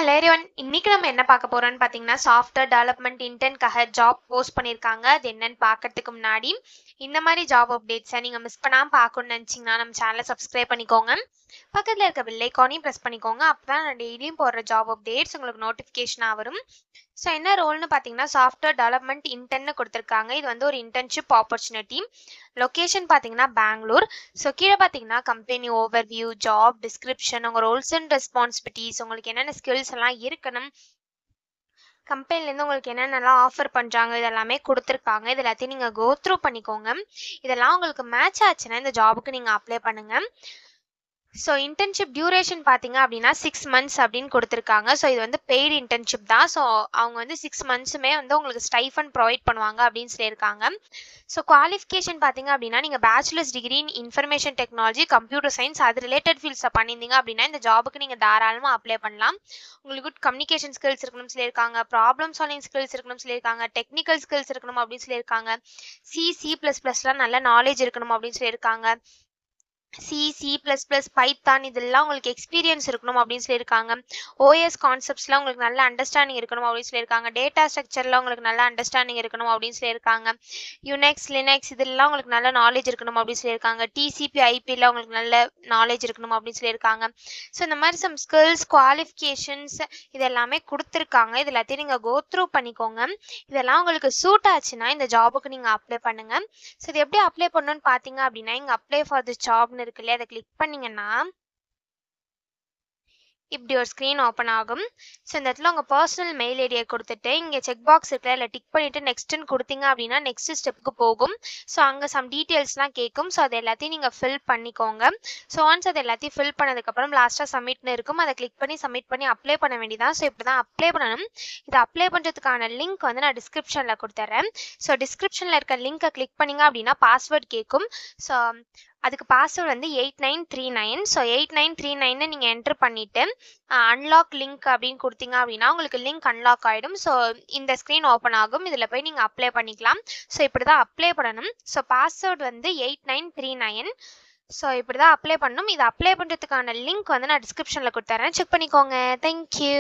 Hello everyone, இன்னைக்கு நம்ம என்ன பார்க்க போறோம்னு பார்த்தீங்கன்னா சாஃப்ட்வேர் டெவலப்மெண்ட் இன்டர்ன்காக ஜாப் போஸ்ட் பண்ணியிருக்காங்க. அது என்னன்னு பார்க்கறதுக்கு முன்னாடி இந்த மாதிரி ஜாப் அப்டேட்ஸை நீங்கள் மிஸ் பண்ணாமல் பார்க்கணும்னு நினச்சிங்கன்னா நம்ம சேனலை சப்ஸ்கிரைப் பண்ணிக்கோங்க. பக்கத்தில் இருக்க பெல் ஐக்கானையும் ப்ரெஸ் பண்ணிக்கோங்க. அப்போ தான் நான் டெய்லியும் போடுற ஜாப் அப்டேட்ஸ் உங்களுக்கு நோட்டிஃபிகேஷனாக வரும். ஸோ என்ன ரோல்னு பார்த்தீங்கன்னா சாஃப்ட்வேர் டெவலப்மெண்ட் இன்டர்ன்னு கொடுத்துருக்காங்க. இது வந்து ஒரு இன்டர்ன்ஷிப் ஆப்பர்ச்சுனிட்டி. லொக்கேஷன் பார்த்தீங்கன்னா பெங்களூர். ஸோ கீழே பார்த்தீங்கன்னா கம்பெனி ஓவர்வியூ, ஜாப் டிஸ்கிரிப்ஷன், உங்கள் ரோல்ஸ் அண்ட் ரெஸ்பான்சிபிலிட்டிஸ், உங்களுக்கு என்னென்ன ஸ்கில்ஸ் எல்லாம் இருக்கணும், கம்பெனிலேருந்து உங்களுக்கு என்னென்னலாம் ஆஃபர் பண்ணுறாங்க, இதெல்லாமே கொடுத்துருக்காங்க. இது எல்லாத்தையும் நீங்கள் கோ த்ரூ பண்ணிக்கோங்க. இதெல்லாம் உங்களுக்கு மேட்ச் ஆச்சுன்னா இந்த ஜாபுக்கு நீங்கள் அப்ளை பண்ணுங்கள். ஸோ இன்டர்ன்ஷிப் டியூரேஷன் பார்த்தீங்க அப்படின்னா 6 months அப்படின்னு கொடுத்துருக்காங்க. ஸோ இது வந்து பெய்டு இன்டர்ன்ஷிப் தான். ஸோ அவங்க வந்து 6 monthsமே வந்து உங்களுக்கு ஸ்டைஃபன் ப்ரொவைட் பண்ணுவாங்க அப்படின்னு சொல்லியிருக்காங்க. ஸோ குவாலிஃபிகேஷன் பார்த்தீங்க அப்படின்னா நீங்கள் bachelors degree in information technology, computer science, அது ரிலேட்டட் ஃபீல்ட்ஸை பண்ணியிருந்தீங்க அப்படின்னா இந்த ஜாபுக்கு நீங்கள் தாராளமாக அப்ளை பண்ணலாம். உங்களுக்கு குட் கம்யூனிகேஷன் ஸ்கில்ஸ் இருக்கணும்னு சொல்லியிருக்காங்க, ப்ராப்ளம் சால்விங் ஸ்கில்ஸ் இருக்கணும்னு சொல்லியிருக்காங்க, டெக்னிக்கல் ஸ்கில்ஸ் இருக்கணும் அப்படின்னு சொல்லியிருக்காங்க, C++லாம் நல்ல நாலேஜ் இருக்கணும் அப்படின்னு சொல்லியிருக்காங்க, C++, பைத்தான் இதெல்லாம் உங்களுக்கு எக்ஸ்பீரியன்ஸ் இருக்கணும் அப்படின்னு சொல்லியிருக்காங்க. OS கான்செப்ட்ஸ்லாம் உங்களுக்கு நல்ல அண்டர்ஸ்டாண்டிங் இருக்கணும் அப்படின்னு சொல்லியிருக்காங்க. டேட்டா ஸ்ட்ரக்சர்லாம் உங்களுக்கு நல்ல அண்டர்ஸ்டாண்டிங் இருக்கணும் அப்படின்னு சொல்லியிருக்காங்க. யுனெக்ஸ், லினக்ஸ் இதெல்லாம் உங்களுக்கு நல்ல நாலேஜ் இருக்கணும் அப்படின்னு சொல்லியிருக்காங்க. TCP, IPலாம் உங்களுக்கு நல்ல நாலேஜ் இருக்கணும் அப்படின்னு சொல்லியிருக்காங்க. ஸோ இந்த மாதிரி சம் ஸ்கில்ஸ், குவாலிஃபிகேஷன்ஸ் இது எல்லாமே கொடுத்துருக்காங்க. இது எல்லாத்தையும் நீங்கள் கோ த்ரூ பண்ணிக்கோங்க. இதெல்லாம் உங்களுக்கு சூட் ஆச்சுன்னா இந்த ஜாபுக்கு நீங்கள் அப்ளை பண்ணுங்கள். ஸோ இது எப்படி அப்ளை பண்ணணும்னு பார்த்தீங்க அப்படின்னா இங்கே அப்ளை ஃபார் தி ஜாப்னு இருக்கு இல்லையா, அதை கிளிக் பண்ணீங்கன்னா இப்படி ஒரு ஸ்க்ரீன் ஓப்பன் ஆகும். ஸோ இந்த இடத்துல உங்கள் பர்சனல் மெயில் ஐடியை கொடுத்துட்டு இங்கே செக் பாக்ஸ் இருக்குல்ல, இல்லை டிக் பண்ணிவிட்டு நெக்ஸ்ட்டுன்னு கொடுத்தீங்க அப்படின்னா நெக்ஸ்ட் ஸ்டெப்புக்கு போகும். ஸோ அங்கே சம் டீட்டெயில்ஸ்லாம் கேட்கும். ஸோ அது எல்லாத்தையும் நீங்கள் ஃபில் பண்ணிக்கோங்க. ஸோ ஒன்ஸ் அது எல்லாத்தையும் ஃபில் பண்ணதுக்கப்புறம் லாஸ்ட்டாக சப்மிட்னு இருக்கும். அதை கிளிக் பண்ணி சப்மிட் பண்ணி அப்ளை பண்ண வேண்டியதான். ஸோ இப்படி தான் அப்ளை பண்ணணும். இது அப்ளை பண்ணுறதுக்கான லிங்க் வந்து நான் டிஸ்கிரிப்ஷனில் கொடுத்துட்றேன். ஸோ டிஸ்கிரிப்ஷனில் இருக்க லிங்க்கை கிளிக் பண்ணிங்க அப்படின்னா பாஸ்வேர்ட் கேட்கும். ஸோ அதுக்கு பாஸ்வேர்டு வந்து 8939. ஸோ 8939 நீங்கள் என்ட்ரு பண்ணிவிட்டு அன்லாக் லிங்க் அப்படின்னு கொடுத்தீங்க அப்படின்னா உங்களுக்கு லிங்க் அன்லாக் ஆகிடும். ஸோ இந்த ஸ்க்ரீன் ஓப்பன் ஆகும். இதில் போய் நீங்கள் அப்ளை பண்ணிக்கலாம். ஸோ இப்படி தான் அப்ளை பண்ணணும். ஸோ பாஸ்வேர்டு வந்து 8939. ஸோ இப்படி தான் அப்ளை பண்ணணும். இது அப்ளை பண்ணுறதுக்கான லிங்க் வந்து நான் டிஸ்கிரிப்ஷனில் கொடுத்துறேன். செக் பண்ணிக்கோங்க. தேங்க்யூ.